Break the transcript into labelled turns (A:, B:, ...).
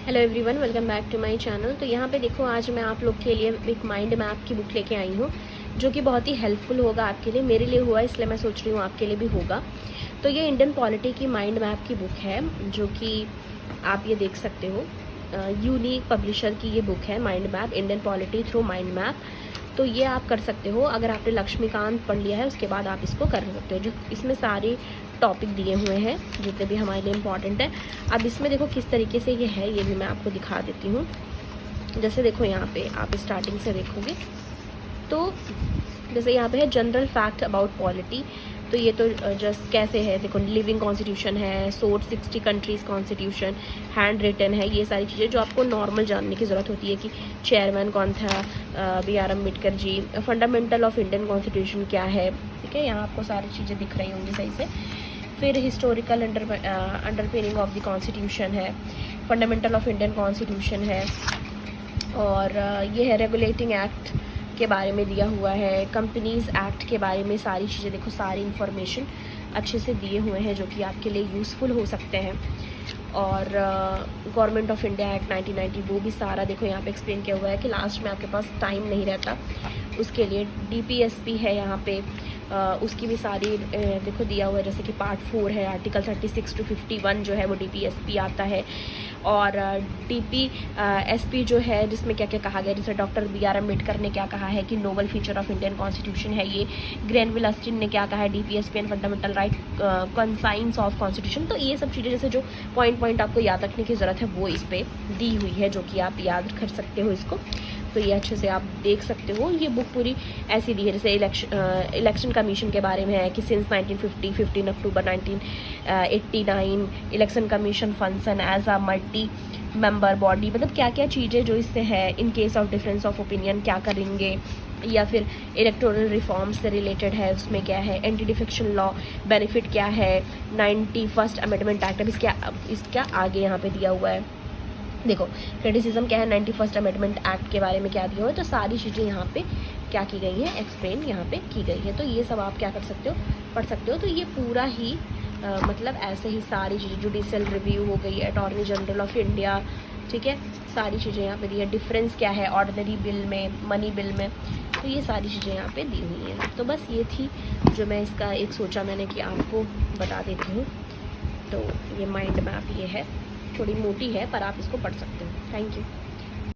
A: Hello everyone, welcome back to my channel. तो यहाँ पे देखो, आज मैं आप लोग के लिए एक माइंड मैप की बुक लेके आई हूँ जो कि बहुत ही हेल्पफुल होगा आपके लिए। मेरे लिए हुआ, इसलिए मैं सोच रही हूँ आपके लिए भी होगा। तो ये इंडियन पॉलिटी की माइंड मैप की बुक है जो कि आप ये देख सकते हो। यूनिक पब्लिशर की ये बुक है, mind map, Indian polity through mind map. तो ये आप कर सकते हो अगर आपने लक्ष्मीकांत पढ़ लिया है, उसके बाद आप इसको कर सकते हो। जो इसमें सारे टॉपिक दिए हुए हैं जितने भी हमारे लिए इम्पॉर्टेंट है। अब इसमें देखो किस तरीके से ये है, ये भी मैं आपको दिखा देती हूँ। जैसे देखो यहाँ पे आप स्टार्टिंग से देखोगे तो जैसे यहाँ पे है जनरल फैक्ट अबाउट पॉलिटी। तो ये तो जस्ट कैसे है, देखो लिविंग कॉन्स्टिट्यूशन है, source 60 countries constitution, handwritten है, ये सारी चीज़ें जो आपको नॉर्मल जानने की ज़रूरत होती है कि चेयरमैन कौन था, BR Ambedkar ji. Fundamental of Indian constitution क्या है, ठीक है, यहाँ आपको सारी चीज़ें दिख रही होंगी सही से। फिर historical underpinning of the constitution है, फंडामेंटल ऑफ इंडियन कॉन्स्टिट्यूशन है, और ये है रेगुलेटिंग एक्ट के बारे में दिया हुआ है, कंपनीज़ एक्ट के बारे में सारी चीज़ें, देखो सारी इन्फॉर्मेशन अच्छे से दिए हुए हैं जो कि आपके लिए यूज़फुल हो सकते हैं। और गवर्नमेंट ऑफ इंडिया एक्ट 1990 वो भी सारा देखो यहाँ पे एक्सप्लेन किया हुआ है कि लास्ट में आपके पास टाइम नहीं रहता उसके लिए। DPSP है यहाँ पे, उसकी भी सारी देखो दिया हुआ है, जैसे कि पार्ट 4 है, आर्टिकल 36 to 51 जो है वो DPSP आता है। और DPSP जो है जिसमें क्या क्या कहा गया, जैसे डॉक्टर BR अम्बेडकर ने क्या कहा है कि noble feature of Indian constitution है ये, ग्रैनविल अस्टिन ने क्या कहा है, DPSP and fundamental right conscience of constitution. तो ये सब चीज़ें जैसे जो पॉइंट आपको याद रखने की ज़रूरत है वो इस पर दी हुई है जो कि आप याद कर सकते हो इसको। तो ये अच्छे से आप देख सकते हो। ये बुक पूरी ऐसी दी है, जैसे इलेक्शन कमीशन के बारे में है कि since 1950 15 October 1989 election commission function as a multi member body, मतलब क्या क्या चीज़ें जो इससे है। In case of difference of opinion क्या करेंगे, या फिर इलेक्टोरल रिफॉर्म्स से रिलेटेड है, उसमें क्या है, एंटी डिफेक्शन लॉ बेनिफिट क्या है, 91st अमेंडमेंट एक्ट। अब इसका आगे यहाँ पे दिया हुआ है, देखो क्रिटिसिज्म क्या है, 91st अमेंडमेंट एक्ट के बारे में क्या दिया हुआ है। तो सारी चीज़ें यहाँ पे क्या की गई हैं, एक्सप्लेन यहाँ पे की गई है। तो ये सब आप क्या कर सकते हो, पढ़ सकते हो। तो ये पूरा ही मतलब ऐसे ही सारी चीज़ें, जुडिशियल रिव्यू हो गई, अटॉर्नी जनरल ऑफ इंडिया, ठीक है, सारी चीज़ें यहाँ पे दी है। डिफरेंस क्या है ऑर्डिनरी बिल में, मनी बिल में, तो ये सारी चीज़ें यहाँ पे दी हुई हैं। तो बस ये थी जो मैं इसका एक सोचा मैंने कि आपको बता देती हूँ। तो ये माइंड मैप ये है, थोड़ी मोटी है पर आप इसको पढ़ सकते हो। Thank you.